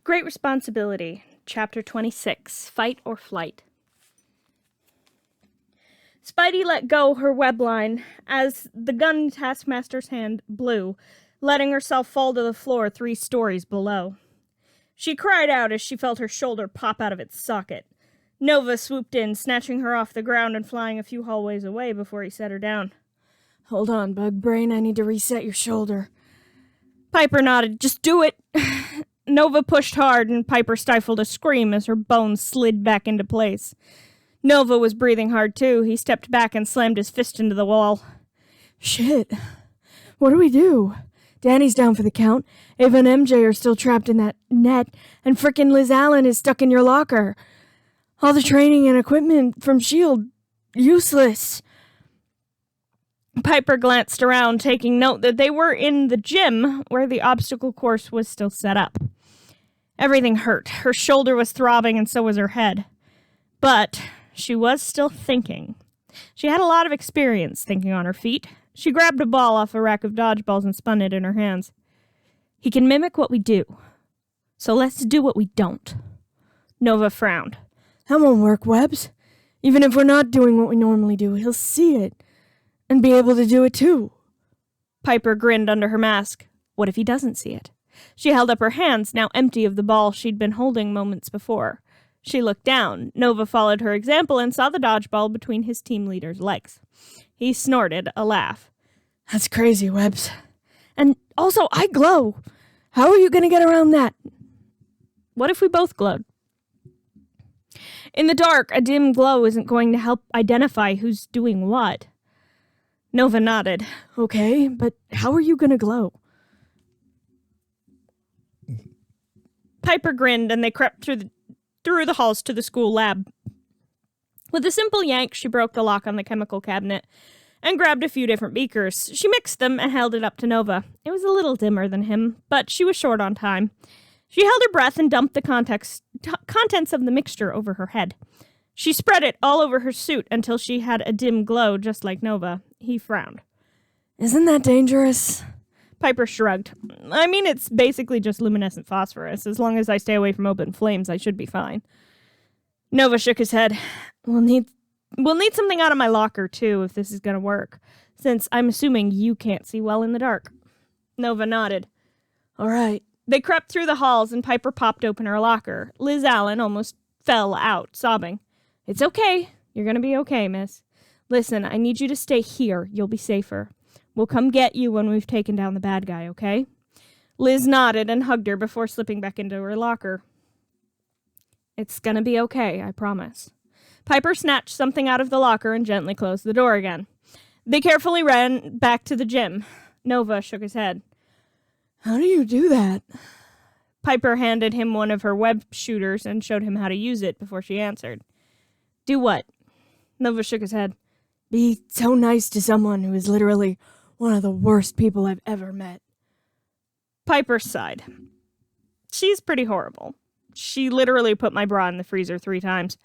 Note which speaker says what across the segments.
Speaker 1: Great Responsibility, Chapter 26, Fight or Flight. Spidey let go her web line as the gun Taskmaster's hand blew, letting herself fall to the floor 3 stories below. She cried out as she felt her shoulder pop out of its socket. Nova swooped in, snatching her off the ground and flying a few hallways away before he set her down.
Speaker 2: Hold on, Bug Brain, I need to reset your shoulder.
Speaker 1: Piper nodded. Just do it. Nova pushed hard, and Piper stifled a scream as her bones slid back into place. Nova was breathing hard, too. He stepped back and slammed his fist into the wall.
Speaker 2: Shit. What do we do? Danny's down for the count. Ava and MJ are still trapped in that net, and frickin' Liz Allen is stuck in your locker. All the training and equipment from S.H.I.E.L.D. useless.
Speaker 1: Piper glanced around, taking note that they were in the gym, where the obstacle course was still set up. Everything hurt. Her shoulder was throbbing, and so was her head. But she was still thinking. She had a lot of experience thinking on her feet. She grabbed a ball off a rack of dodgeballs and spun it in her hands. He can mimic what we do. So let's do what we don't. Nova frowned.
Speaker 2: That won't work, Webbs. Even if we're not doing what we normally do, he'll see it. And be able to do it too.
Speaker 1: Piper grinned under her mask. What if he doesn't see it? She held up her hands, now empty of the ball she'd been holding moments before. She looked down. Nova followed her example and saw the dodgeball between his team leader's legs. He snorted a laugh.
Speaker 2: That's crazy, Webbs. And also, I glow. How are you going to get around that?
Speaker 1: What if we both glowed? In the dark, a dim glow isn't going to help identify who's doing what. Nova nodded.
Speaker 2: Okay, but how are you going to glow?
Speaker 1: Piper grinned, and they crept through the halls to the school lab. With a simple yank, she broke the lock on the chemical cabinet and grabbed a few different beakers. She mixed them and held it up to Nova. It was a little dimmer than him, but she was short on time. She held her breath and dumped the contents of the mixture over her head. She spread it all over her suit until she had a dim glow just like Nova. He frowned.
Speaker 2: Isn't that dangerous?
Speaker 1: Piper shrugged. I mean, it's basically just luminescent phosphorus. As long as I stay away from open flames, I should be fine. Nova shook his head. We'll need something out of my locker, too, if this is going to work, since I'm assuming you can't see well in the dark. Nova nodded.
Speaker 2: All right.
Speaker 1: They crept through the halls, and Piper popped open her locker. Liz Allen almost fell out, sobbing. It's okay. You're going to be okay, miss. Listen, I need you to stay here. You'll be safer. We'll come get you when we've taken down the bad guy, okay? Liz nodded and hugged her before slipping back into her locker. It's gonna be okay, I promise. Piper snatched something out of the locker and gently closed the door again. They carefully ran back to the gym. Nova shook his head.
Speaker 2: How do you do that?
Speaker 1: Piper handed him one of her web shooters and showed him how to use it before she answered. Do what? Nova shook his head.
Speaker 2: Be so nice to someone who is literally one of the worst people I've ever met.
Speaker 1: Piper sighed. She's pretty horrible. She literally put my bra in the freezer 3 times.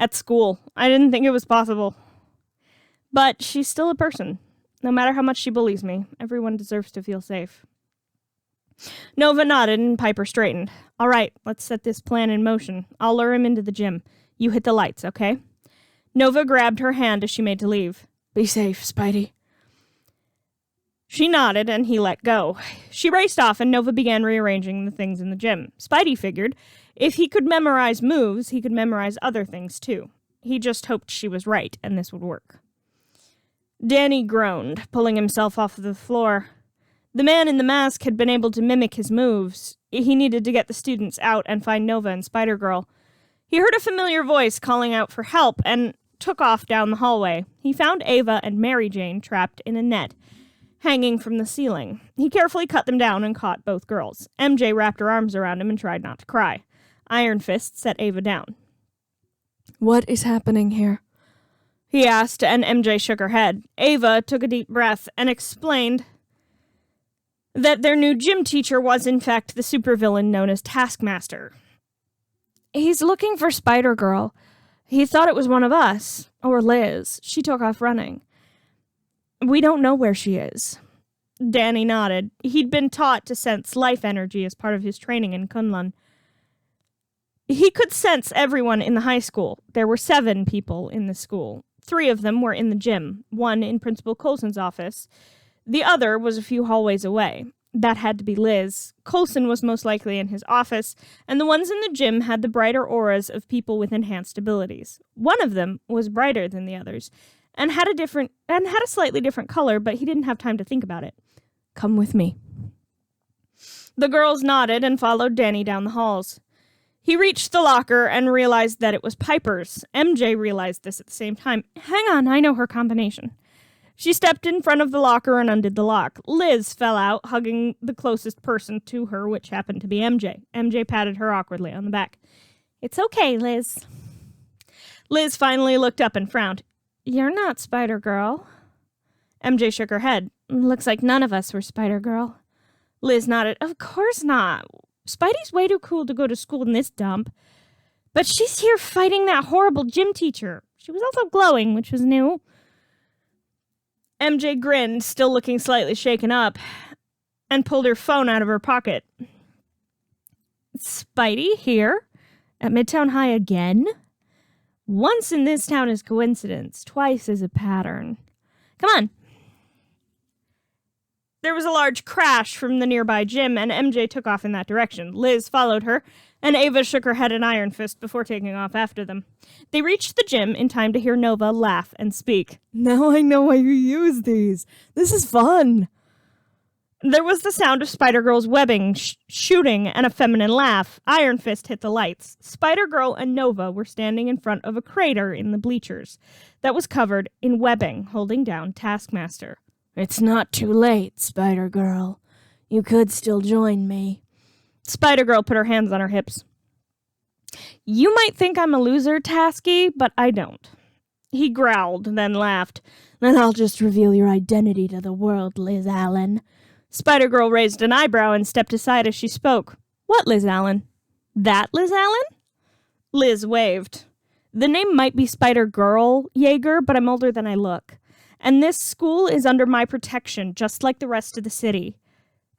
Speaker 1: At school. I didn't think it was possible. But she's still a person. No matter how much she bullies me, everyone deserves to feel safe. Nova nodded and Piper straightened. All right, let's set this plan in motion. I'll lure him into the gym. You hit the lights, okay? Nova grabbed her hand as she made to leave.
Speaker 2: Be safe, Spidey.
Speaker 1: She nodded, and he let go. She raced off, and Nova began rearranging the things in the gym. Spidey figured if he could memorize moves, he could memorize other things, too. He just hoped she was right, and this would work. Danny groaned, pulling himself off the floor. The man in the mask had been able to mimic his moves. He needed to get the students out and find Nova and Spider-Girl. He heard a familiar voice calling out for help, and took off down the hallway. He found Ava and Mary Jane trapped in a net, hanging from the ceiling. He carefully cut them down and caught both girls. MJ wrapped her arms around him and tried not to cry. Iron Fist set Ava down.
Speaker 2: What is happening here?
Speaker 1: He asked, and MJ shook her head. Ava took a deep breath and explained that their new gym teacher was, in fact, the supervillain known as Taskmaster. He's looking for Spider-Girl. He thought it was one of us, or Liz. She took off running. We don't know where she is. Danny nodded. He'd been taught to sense life energy as part of his training in Kunlun. He could sense everyone in the high school. There were 7 people in the school. 3 of them were in the gym, 1 in Principal Coulson's office. The other was a few hallways away. That had to be Liz. Coulson was most likely in his office, and the ones in the gym had the brighter auras of people with enhanced abilities. One of them was brighter than the others, and had a slightly different color, but he didn't have time to think about it.
Speaker 2: Come with me.
Speaker 1: The girls nodded and followed Danny down the halls. He reached the locker and realized that it was Piper's. MJ realized this at the same time. Hang on, I know her combination. She stepped in front of the locker and undid the lock. Liz fell out, hugging the closest person to her, which happened to be MJ. MJ patted her awkwardly on the back. It's okay, Liz. Liz finally looked up and frowned. You're not Spider-Girl. MJ shook her head. Looks like none of us were Spider-Girl. Liz nodded. Of course not. Spidey's way too cool to go to school in this dump. But she's here fighting that horrible gym teacher. She was also glowing, which was new. MJ grinned, still looking slightly shaken up, and pulled her phone out of her pocket. Spidey here? At Midtown High again? Once in this town is coincidence, twice is a pattern. Come on. There was a large crash from the nearby gym, and MJ took off in that direction. Liz followed her, and Ava shook her head in Iron Fist before taking off after them. They reached the gym in time to hear Nova laugh and speak.
Speaker 2: Now I know why you use these. This is fun.
Speaker 1: There was the sound of Spider-Girl's webbing, shooting, and a feminine laugh. Iron Fist hit the lights. Spider-Girl and Nova were standing in front of a crater in the bleachers that was covered in webbing, holding down Taskmaster.
Speaker 2: It's not too late, Spider-Girl. You could still join me.
Speaker 1: Spider-Girl put her hands on her hips. You might think I'm a loser, Tasky, but I don't. He growled, then laughed.
Speaker 2: Then I'll just reveal your identity to the world, Liz Allen.
Speaker 1: Spider-Girl raised an eyebrow and stepped aside as she spoke. What Liz Allen? That Liz Allen? Liz waved. The name might be Spider-Girl Jaeger, but I'm older than I look. And this school is under my protection, just like the rest of the city.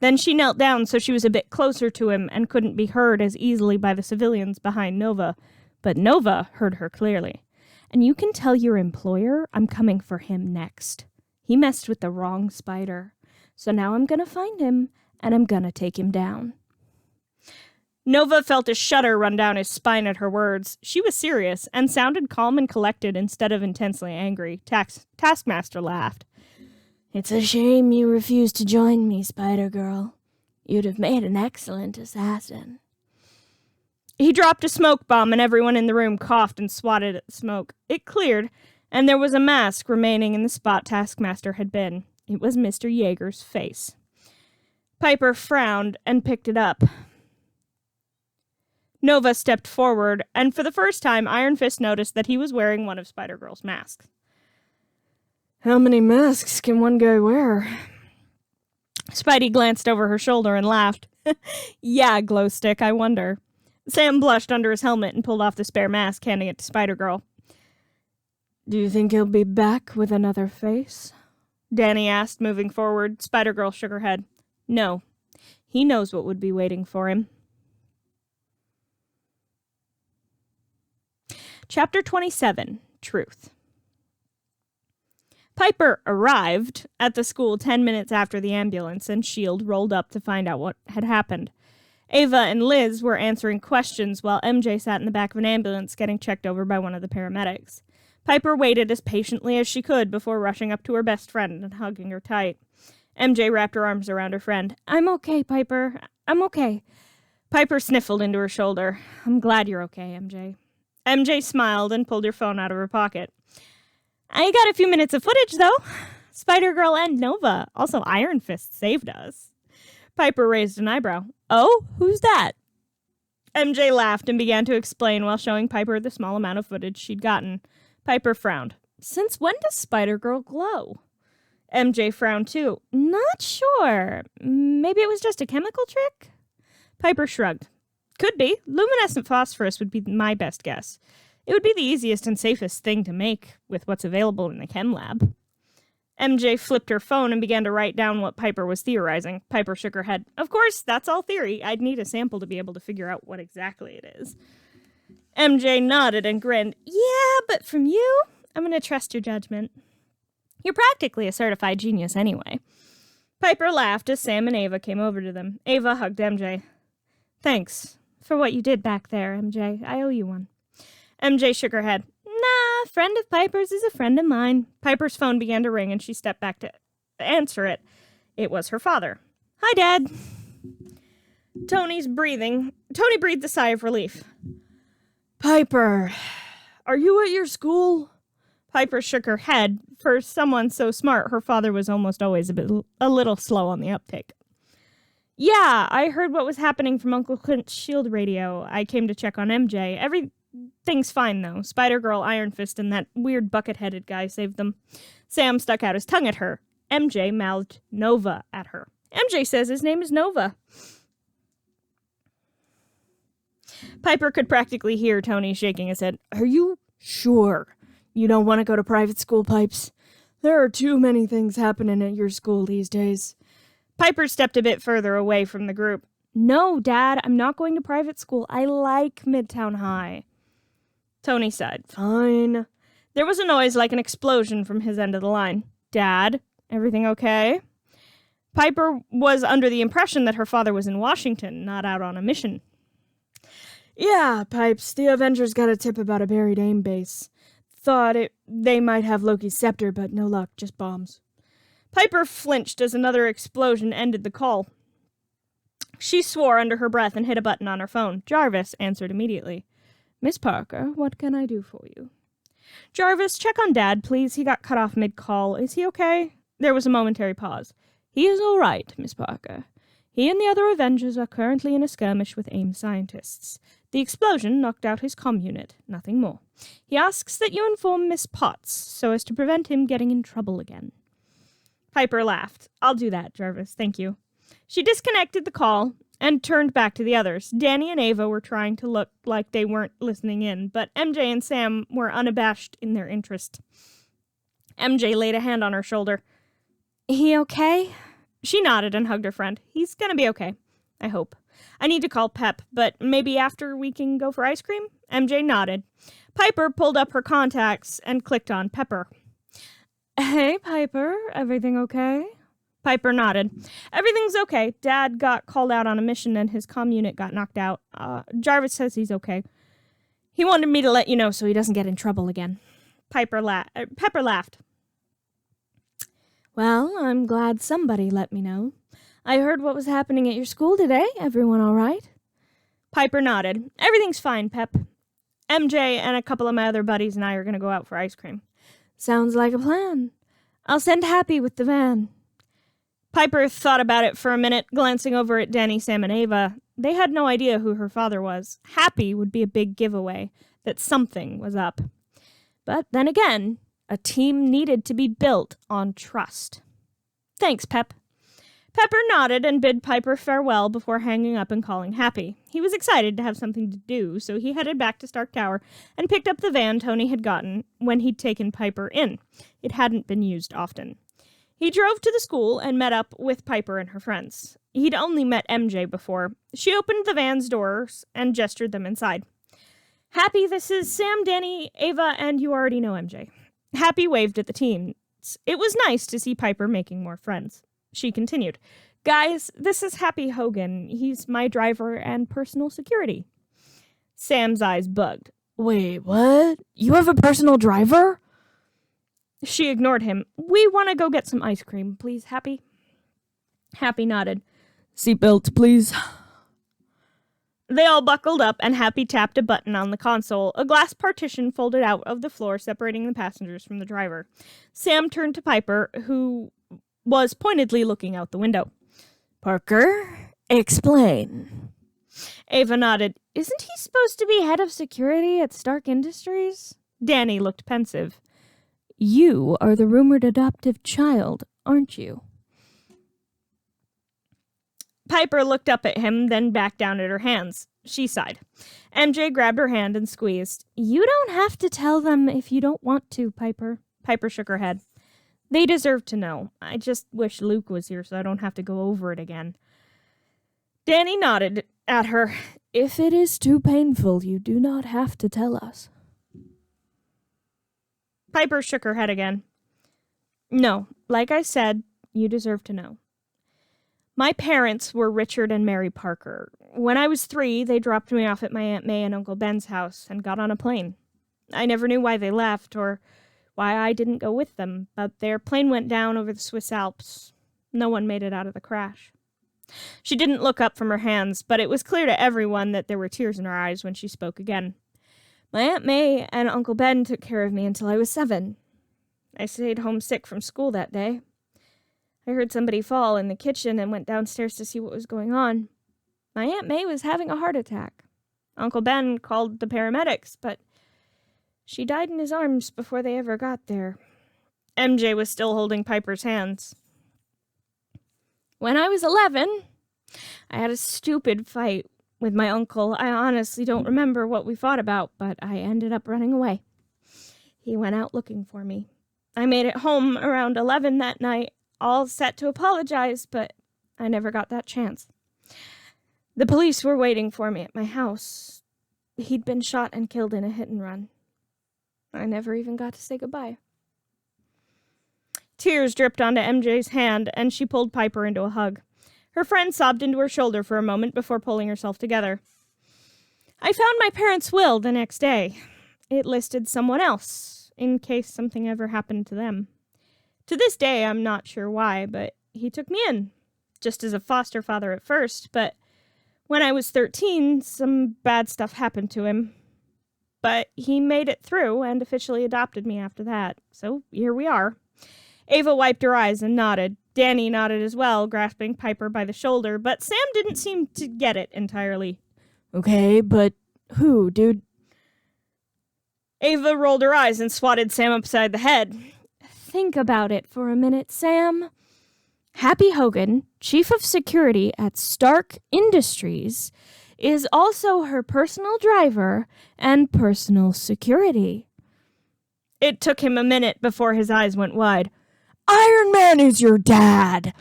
Speaker 1: Then she knelt down so she was a bit closer to him and couldn't be heard as easily by the civilians behind Nova. But Nova heard her clearly. And you can tell your employer I'm coming for him next. He messed with the wrong spider. So now I'm gonna find him, and I'm gonna take him down. Nova felt a shudder run down his spine at her words. She was serious, and sounded calm and collected instead of intensely angry. Taskmaster laughed.
Speaker 2: It's a shame you refused to join me, Spider-Girl. You'd have made an excellent assassin.
Speaker 1: He dropped a smoke bomb, and everyone in the room coughed and swatted at the smoke. It cleared, and there was a mask remaining in the spot Taskmaster had been. It was Mr. Jaeger's face. Piper frowned and picked it up. Nova stepped forward, and for the first time, Iron Fist noticed that he was wearing one of Spider-Girl's masks.
Speaker 2: How many masks can one guy wear?
Speaker 1: Spidey glanced over her shoulder and laughed. Yeah, Glowstick, I wonder. Sam blushed under his helmet and pulled off the spare mask, handing it to Spider-Girl.
Speaker 2: Do you think he'll be back with another face?
Speaker 1: Danny asked, moving forward. Spider-Girl shook her head. No. He knows what would be waiting for him. Chapter 27, Truth. Piper arrived at the school 10 minutes after the ambulance and S.H.I.E.L.D. rolled up to find out what had happened. Ava and Liz were answering questions while MJ sat in the back of an ambulance getting checked over by one of the paramedics. Piper waited as patiently as she could before rushing up to her best friend and hugging her tight. MJ wrapped her arms around her friend. I'm okay, Piper. I'm okay. Piper sniffled into her shoulder. I'm glad you're okay, MJ. MJ smiled and pulled her phone out of her pocket. I got a few minutes of footage, though. Spider-Girl and Nova. Also, Iron Fist saved us. Piper raised an eyebrow. Oh, who's that? MJ laughed and began to explain while showing Piper the small amount of footage she'd gotten. Piper frowned. Since when does Spider-Girl glow? MJ frowned too. Not sure. Maybe it was just a chemical trick? Piper shrugged. Could be. Luminescent phosphorus would be my best guess. It would be the easiest and safest thing to make with what's available in the chem lab. MJ flipped her phone and began to write down what Piper was theorizing. Piper shook her head. Of course, that's all theory. I'd need a sample to be able to figure out what exactly it is. MJ nodded and grinned. Yeah, but from you, I'm going to trust your judgment. You're practically a certified genius anyway. Piper laughed as Sam and Ava came over to them. Ava hugged MJ. Thanks for what you did back there, MJ. I owe you one. MJ shook her head. Nah, friend of Piper's is a friend of mine. Piper's phone began to ring and she stepped back to answer it. It was her father. Hi, Dad. Tony breathed a sigh of relief.
Speaker 2: Piper, are you at your school?
Speaker 1: Piper shook her head. For someone so smart, her father was almost always a little slow on the uptake. Yeah, I heard what was happening from Uncle Clint's shield radio. I came to check on MJ. Everything's fine, though. Spider-Girl, Iron Fist, and that weird bucket-headed guy saved them. Sam stuck out his tongue at her. MJ mouthed Nova at her. MJ says his name is Nova. Piper could practically hear Tony shaking his head.
Speaker 2: Are you sure you don't want to go to private school, Pipes? There are too many things happening at your school these days.
Speaker 1: Piper stepped a bit further away from the group. No, Dad, I'm not going to private school. I like Midtown High. Tony sighed.
Speaker 2: Fine.
Speaker 1: There was a noise like an explosion from his end of the line. Dad, everything okay? Piper was under the impression that her father was in Washington, not out on a mission.
Speaker 2: Yeah, Pipes, the Avengers got a tip about a buried AIM base. Thought they might have Loki's scepter, but no luck, just bombs.
Speaker 1: Piper flinched as another explosion ended the call. She swore under her breath and hit a button on her phone. Jarvis answered immediately. Miss Parker, what can I do for you? Jarvis, check on Dad, please. He got cut off mid-call. Is he okay? There was a momentary pause. He is all right, Miss Parker. He and the other Avengers are currently in a skirmish with AIM scientists. The explosion knocked out his comm unit, nothing more. He asks that you inform Miss Potts so as to prevent him getting in trouble again. Piper laughed. I'll do that, Jarvis, thank you. She disconnected the call and turned back to the others. Danny and Ava were trying to look like they weren't listening in, but MJ and Sam were unabashed in their interest. MJ laid a hand on her shoulder. He okay? She nodded and hugged her friend. He's gonna be okay, I hope. I need to call Pep, but maybe after we can go for ice cream? MJ nodded. Piper pulled up her contacts and clicked on Pepper. Hey, Piper, everything okay? Piper nodded. Everything's okay. Dad got called out on a mission and his comm unit got knocked out. Jarvis says he's okay. He wanted me to let you know so he doesn't get in trouble again. Pepper laughed. Well, I'm glad somebody let me know. I heard what was happening at your school today. Everyone all right? Piper nodded. Everything's fine, Pep. MJ and a couple of my other buddies and I are going to go out for ice cream. Sounds like a plan. I'll send Happy with the van. Piper thought about it for a minute, glancing over at Danny, Sam, and Ava. They had no idea who her father was. Happy would be a big giveaway that something was up. But then again, a team needed to be built on trust. Thanks, Pep. Pepper nodded and bid Piper farewell before hanging up and calling Happy. He was excited to have something to do, so he headed back to Stark Tower and picked up the van Tony had gotten when he'd taken Piper in. It hadn't been used often. He drove to the school and met up with Piper and her friends. He'd only met MJ before. She opened the van's doors and gestured them inside. Happy, this is Sam, Danny, Ava, and you already know MJ. Happy waved at the teens. It was nice to see Piper making more friends. She continued, Guys, this is Happy Hogan. He's my driver and personal security. Sam's eyes bugged.
Speaker 2: Wait, what? You have a personal driver?
Speaker 1: She ignored him. We want to go get some ice cream, please, Happy. Happy nodded.
Speaker 2: Seatbelt, please.
Speaker 1: They all buckled up, and Happy tapped a button on the console. A glass partition folded out of the floor, separating the passengers from the driver. Sam turned to Piper, who was pointedly looking out the window.
Speaker 2: Parker, explain.
Speaker 1: Ava nodded. Isn't he supposed to be head of security at Stark Industries? Danny looked pensive. You are the rumored adoptive child, aren't you? Piper looked up at him, then back down at her hands. She sighed. MJ grabbed her hand and squeezed. You don't have to tell them if you don't want to, Piper. Piper shook her head. They deserve to know. I just wish Luke was here so I don't have to go over it again. Danny nodded at her.
Speaker 2: If it is too painful, you do not have to tell us.
Speaker 1: Piper shook her head again. No, like I said, you deserve to know. My parents were Richard and Mary Parker. When I was 3, they dropped me off at my Aunt May and Uncle Ben's house and got on a plane. I never knew why they left or why I didn't go with them, but their plane went down over the Swiss Alps. No one made it out of the crash. She didn't look up from her hands, but it was clear to everyone that there were tears in her eyes when she spoke again. My Aunt May and Uncle Ben took care of me until I was 7. I stayed home sick from school that day. I heard somebody fall in the kitchen and went downstairs to see what was going on. My Aunt May was having a heart attack. Uncle Ben called the paramedics, but she died in his arms before they ever got there. MJ was still holding Piper's hands. When I was 11, I had a stupid fight with my uncle. I honestly don't remember what we fought about, but I ended up running away. He went out looking for me. I made it home around 11 that night, all set to apologize, but I never got that chance. The police were waiting for me at my house. He'd been shot and killed in a hit and run. I never even got to say goodbye. Tears dripped onto MJ's hand, and she pulled Piper into a hug. Her friend sobbed into her shoulder for a moment before pulling herself together. I found my parents' will the next day. It listed someone else, in case something ever happened to them. To this day, I'm not sure why, but he took me in, just as a foster father at first, but when I was 13, some bad stuff happened to him. But he made it through and officially adopted me after that, so here we are. Ava wiped her eyes and nodded. Danny nodded as well, grasping Piper by the shoulder, but Sam didn't seem to get it entirely.
Speaker 2: Okay, but who, dude?
Speaker 1: Ava rolled her eyes and swatted Sam upside the head.
Speaker 2: Think about it for a minute, Sam. Happy Hogan, chief of security at Stark Industries, is also her personal driver and personal security.
Speaker 1: It took him a minute before his eyes went wide.
Speaker 2: Iron Man is your dad!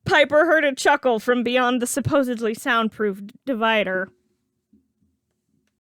Speaker 1: Piper heard a chuckle from beyond the supposedly soundproof divider.